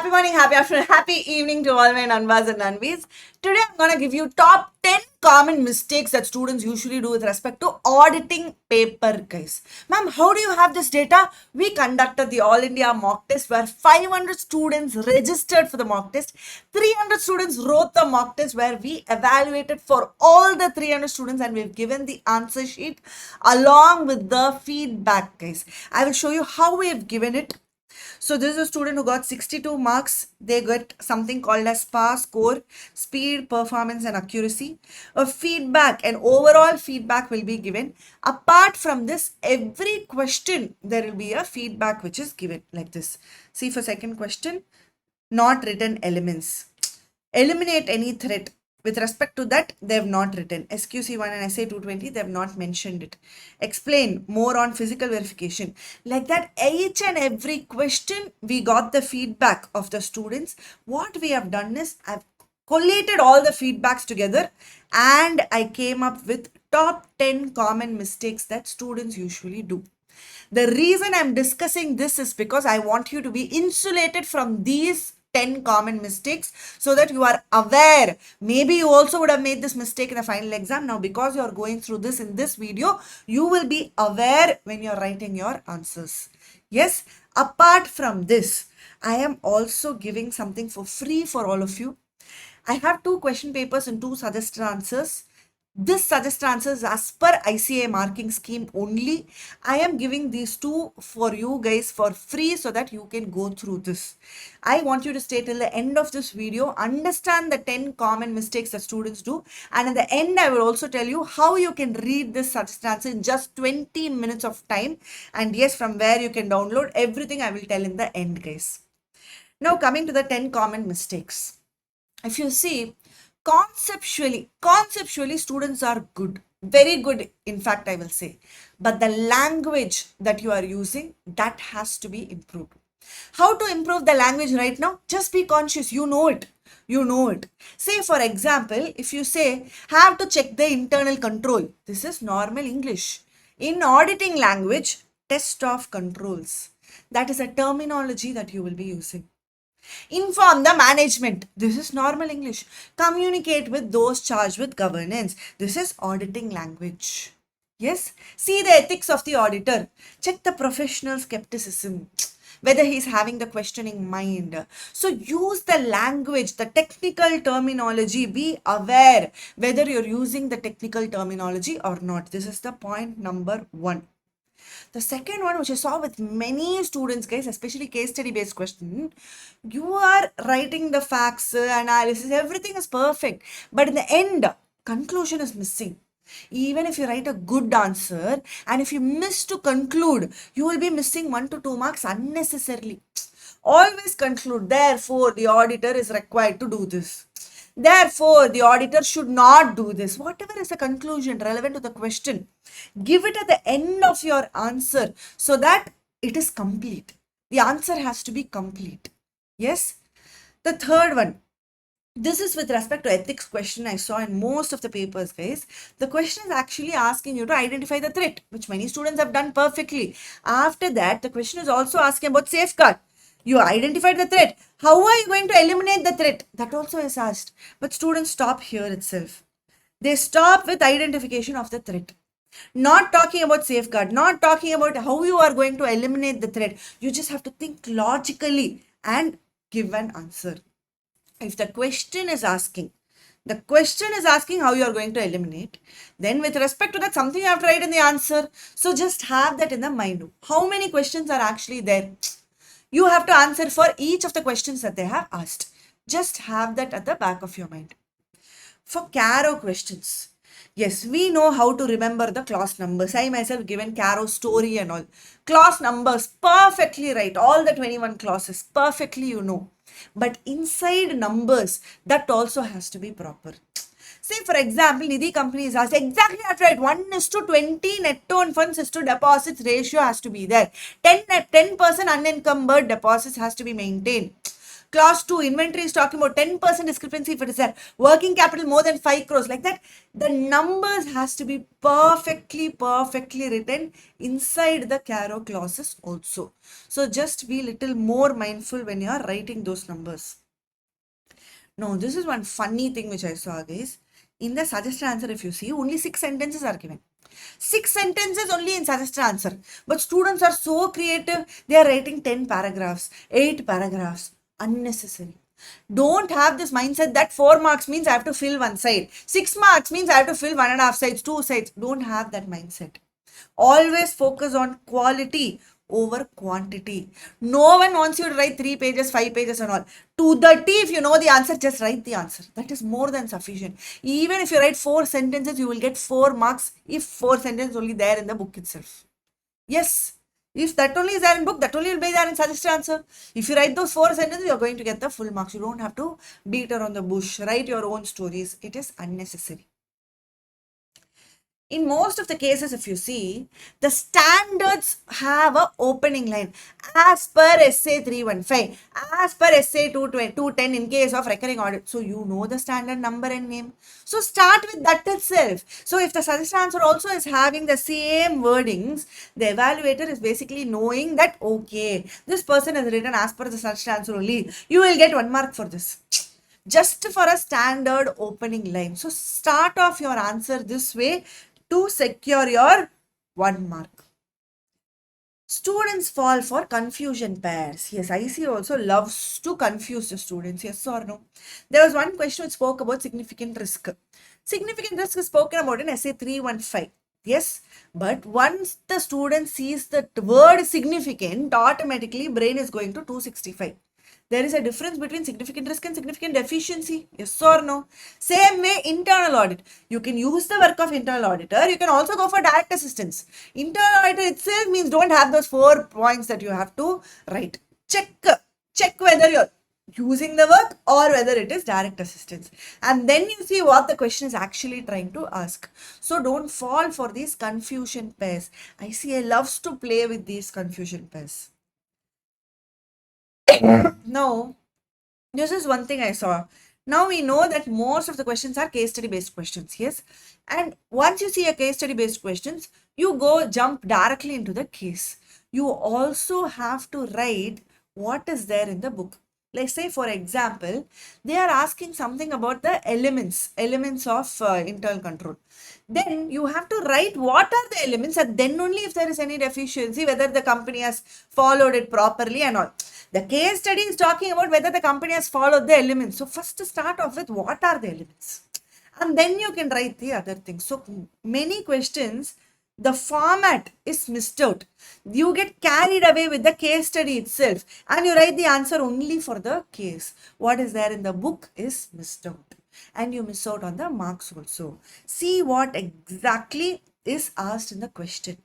happy morning, happy afternoon, happy evening to all my Nanvas and Nanvis. Today I'm going to give you top 10 common mistakes that students usually do with respect to auditing paper, guys. Ma'am, how do you have this data? We conducted the All India mock test where 500 students registered for the mock test. 300 students wrote the mock test where we evaluated for all the 300 students and we've given the answer sheet along with the feedback, guys. I will show you how we have given it. So this is a student who got 62 marks. They got something called as SPA score, speed, performance and accuracy. A feedback, an overall feedback will be given. Apart from this, every question, there will be a feedback which is given like this. See for second question, not written elements. Eliminate any threat. With respect to that, they have not written. SQC1 and SA220, they have not mentioned it. Explain more on physical verification. Like that, each and every question, we got the feedback of the students. What we have done is, I've collated all the feedbacks together and I came up with top 10 common mistakes that students usually do. The reason I'm discussing this is because I want you to be insulated from these 10 common mistakes so that you are aware. Maybe you also would have made this mistake in the final exam. Now, because you are going through this in this video, you will be aware when you're writing your answers. Yes, apart from this, I am also giving something for free for all of you. I have 2 question papers and 2 suggested answers. This suggested answers as per ICA marking scheme only. I am giving these 2 for you guys for free so that you can go through this. I want you to stay till the end of this video, understand the 10 common mistakes that students do, and at the end I will also tell you how you can read this suggested answer in just 20 minutes of time. And yes, from where you can download everything I will tell in the end, guys. Now coming to the 10 common mistakes. If you see, conceptually students are good, very good, in fact I will say, but the language that you are using, that has to be improved. How to improve the language right now? Just be conscious. You know it. Say for example, if you say have to check the internal control, this is normal English. In auditing language, test of controls, that is a terminology that you will be using. Inform the management, this is normal English. Communicate with those charged with governance, this is auditing language. Yes, see the ethics of the auditor, check the professional skepticism, whether he's having the questioning mind. So use the language, the technical terminology, be aware whether you're using the technical terminology or not. This is the point number 1. The second one, which I saw with many students, guys, especially case study based question, you are writing the facts, analysis, everything is perfect. But in the end, conclusion is missing. Even if you write a good answer and if you miss to conclude, you will be missing 1 to 2 marks unnecessarily. Always conclude. Therefore, the auditor is required to do this. Therefore, the auditor should not do this. Whatever is the conclusion relevant to the question, give it at the end of your answer so that it is complete. The answer has to be complete. Yes. The third one, this is with respect to ethics question I saw in most of the papers, guys. The question is actually asking you to identify the threat, which many students have done perfectly. After that, the question is also asking about safeguard. You identified the threat. How are you going to eliminate the threat? That also is asked. But students stop here itself. They stop with identification of the threat. Not talking about safeguard, not talking about how you are going to eliminate the threat. You just have to think logically and give an answer. If the question is asking how you are going to eliminate, then with respect to that, something you have to write in the answer. So just have that in the mind. How many questions are actually there? You have to answer for each of the questions that they have asked. Just have that at the back of your mind. For Caro questions, yes, we know how to remember the class numbers. I myself given Caro story and all. Class numbers, perfectly right. All the 21 classes, perfectly you know. But inside numbers, that also has to be proper. Say for example, Nidhi company is asked exactly after right, 1:20 net own funds is to deposits ratio has to be there. 10% unencumbered deposits has to be maintained. Clause 2, inventory is talking about 10% discrepancy if it is there. Working capital more than 5 crores, like that. The numbers has to be perfectly written inside the Caro clauses also. So just be little more mindful when you are writing those numbers. No, this is one funny thing which I saw, guys. In the suggested answer, if you see, only 6 sentences are given. 6 sentences only in suggested answer. But students are so creative, they are writing 10 paragraphs, 8 paragraphs. Unnecessary. Don't have this mindset that 4 marks means I have to fill one side. 6 marks means I have to fill 1.5 sides, 2 sides. Don't have that mindset. Always focus on quality over quantity. No one wants you to write 3 pages, 5 pages and all. To the T, if you know the answer, just write the answer. That is more than sufficient. Even if you write 4 sentences, you will get 4 marks if 4 sentences only there in the book itself. Yes, if that only is there in book, that only will be there in suggested answer. If you write those 4 sentences, you are going to get the full marks. You don't have to beat around the bush. Write your own stories. It is unnecessary. In most of the cases, if you see, the standards have a opening line as per SA 315, as per SA 210 in case of recurring audit. So you know the standard number and name. So start with that itself. So if the suggested answer also is having the same wordings, the evaluator is basically knowing that, okay, this person has written as per the suggested answer only. You will get 1 mark for this. Just for a standard opening line. So start off your answer this way to secure your 1 mark. Students fall for confusion pairs. Yes, IC also loves to confuse the students. Yes or no? There was one question which spoke about significant risk. Significant risk is spoken about in SA 315. Yes, but once the student sees the word significant, automatically brain is going to 265. There is a difference between significant risk and significant deficiency. Yes or no? Same way, internal audit. You can use the work of internal auditor. You can also go for direct assistance. Internal auditor itself means don't have those 4 points that you have to write. Check whether you're using the work or whether it is direct assistance. And then you see what the question is actually trying to ask. So don't fall for these confusion pairs. ICA loves to play with these confusion pairs. Now, this is one thing I saw. Now we know that most of the questions are case study based questions. Yes. And once you see a case study based questions, you go jump directly into the case. You also have to write what is there in the book. Let's say, for example, they are asking something about the elements of internal control. Then you have to write what are the elements, and then only if there is any deficiency, whether the company has followed it properly and all. The case study is talking about whether the company has followed the elements. So first start off with what are the elements, and then you can write the other things. So many questions, the format is missed out. You get carried away with the case study itself and you write the answer only for the case. What is there in the book is missed out and you miss out on the marks also. See what exactly is asked in the question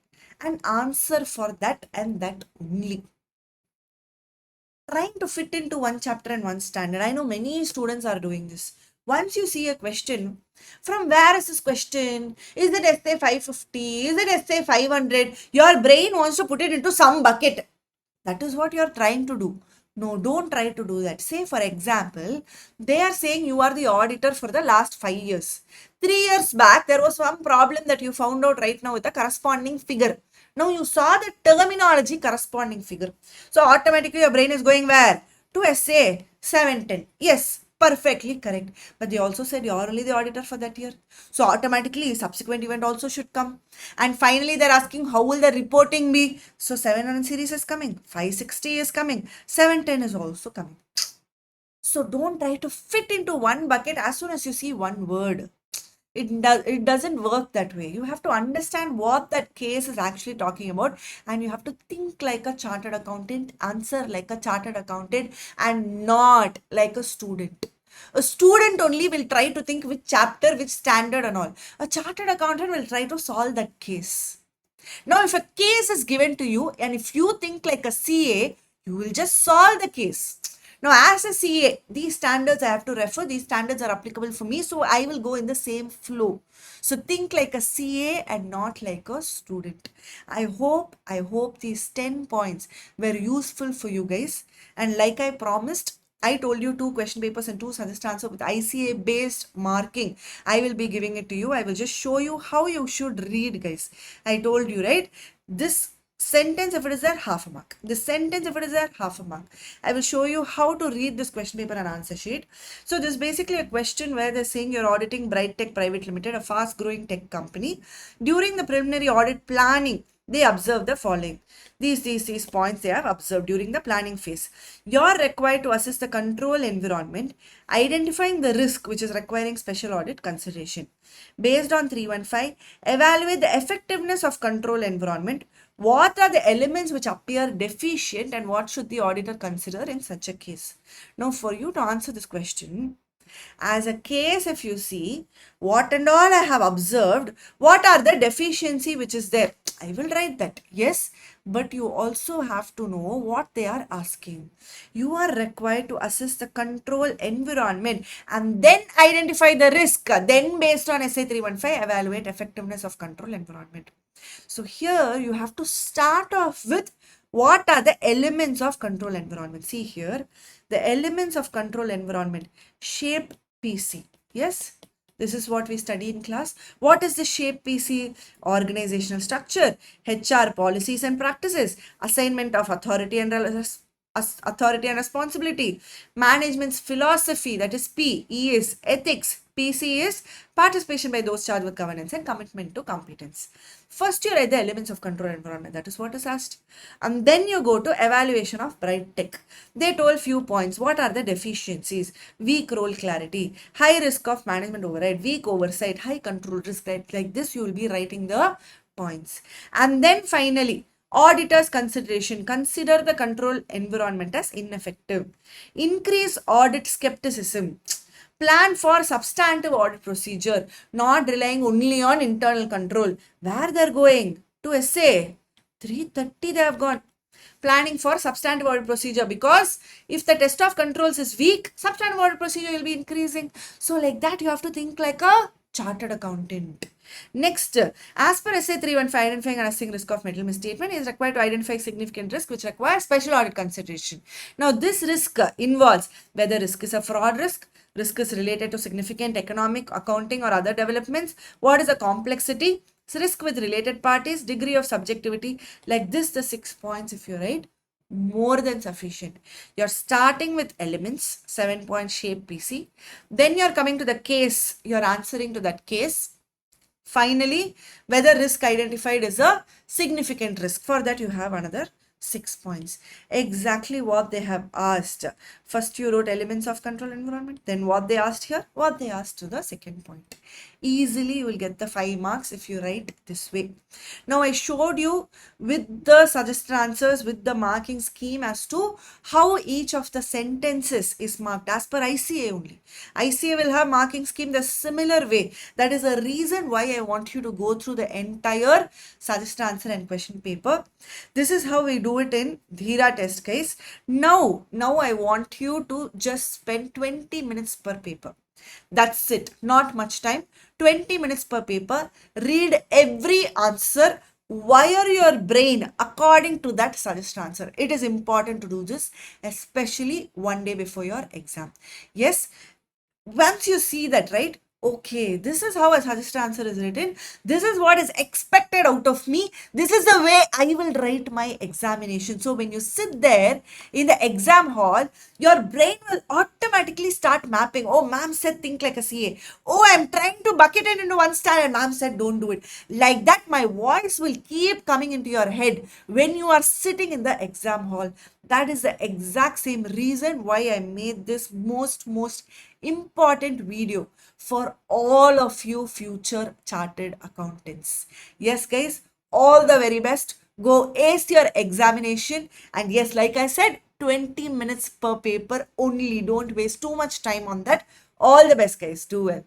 and answer for that and that only. Trying to fit into one chapter and one standard. I know many students are doing this. Once you see a question, from where is this question? Is it essay 550? Is it essay 500? Your brain wants to put it into some bucket. That is what you are trying to do. No, don't try to do that. Say, for example, they are saying you are the auditor for the last 5 years. 3 years back, there was some problem that you found out right now with the corresponding figure. Now you saw the terminology corresponding figure. So automatically your brain is going where? To essay 710. Yes, perfectly correct. But they also said you are only the auditor for that year. So automatically subsequent event also should come. And finally they're asking how will the reporting be? So 700 series is coming. 560 is coming. 710 is also coming. So don't try to fit into one bucket as soon as you see one word. It doesn't work that way. You have to understand what that case is actually talking about and you have to think like a chartered accountant, answer like a chartered accountant and not like a student. A student only will try to think which chapter, which standard and all. A chartered accountant will try to solve that case. Now, if a case is given to you and if you think like a CA, you will just solve the case. Now, as a CA, these standards I have to refer, these standards are applicable for me, so I will go in the same flow. So think like a CA and not like a student. I hope these 10 points were useful for you guys. And like I promised, I told you 2 question papers and 2 suggest answer with ICA based marking. I will be giving it to you. I will just show you how you should read, guys. I told you, right? This sentence, if it is there, half a mark. This sentence, if it is there, half a mark. I will show you how to read this question paper and answer sheet. So this is basically a question where they're saying you're auditing Bright Tech Private Limited, a fast growing tech company. During the preliminary audit planning, they observe the following. These points they have observed during the planning phase. You are required to assess the control environment, identifying the risk which is requiring special audit consideration. Based on 315, evaluate the effectiveness of control environment. What are the elements which appear deficient and what should the auditor consider in such a case? Now, for you to answer this question, as a case, if you see what and all I have observed, what are the deficiency which is there? I will write that, yes, but you also have to know what they are asking. You are required to assess the control environment and then identify the risk. Then based on SA 315, evaluate effectiveness of control environment. So here you have to start off with what are the elements of control environment. See here, the elements of control environment, shape PC. Yes, this is what we study in class. What is the shape PC? Organizational structure, HR policies and practices, assignment of authority and responsibility, management's philosophy, that is P. E is ethics. PC is participation by those charged with governance and commitment to competence. First, you write the elements of control environment. That is what is asked. And then you go to evaluation of Bright Tech. They told few points. What are the deficiencies? Weak role clarity, high risk of management override, weak oversight, high control risk. Like this, you will be writing the points. And then finally, auditor's consideration. Consider the control environment as ineffective. Increase audit skepticism. Plan for substantive audit procedure, not relying only on internal control. Where they're going? To SA 330 they have gone. Planning for substantive audit procedure, because if the test of controls is weak, substantive audit procedure will be increasing. So like that you have to think like a chartered accountant. Next, as per SA 315, identifying and assessing risk of metal misstatement is required to identify significant risk which requires special audit consideration. Now this risk involves whether risk is a fraud risk is related to significant economic, accounting or other developments, what is the complexity, risk with related parties, degree of subjectivity. Like this, the 6 points if you write, more than sufficient. You're starting with elements, 7-point shape PC. Then you're coming to the case, you're answering to that case. Finally, whether risk identified is a significant risk. For that, you have another 6 points. Exactly what they have asked. First, you wrote elements of control environment. Then what they asked here, what they asked to the second point. Easily, you will get the 5 marks if you write this way. Now, I showed you with the suggested answers, with the marking scheme as to how each of the sentences is marked as per ICA only. ICA will have marking scheme the similar way. That is the reason why I want you to go through the entire suggested answer and question paper. This is how we do it in Dhira test case. Now I want you to just spend 20 minutes per paper. That's it. Not much time. 20 minutes per paper. Read every answer. Wire your brain according to that suggested answer. It is important to do this, especially one day before your exam. Yes, once you see that, right? Okay, this is how a suggested answer is written. This is what is expected out of me. This is the way I will write my examination. So when you sit there in the exam hall, your brain will automatically start mapping. Oh, ma'am said think like a CA. Oh, I'm trying to bucket it into one style and ma'am said don't do it. Like that, my voice will keep coming into your head when you are sitting in the exam hall. That is the exact same reason why I made this most important video for all of you future chartered accountants. Yes, guys, all the very best. Go ace your examination. And yes, like I said, 20 minutes per paper only. Don't waste too much time on that. All the best, guys. Do well.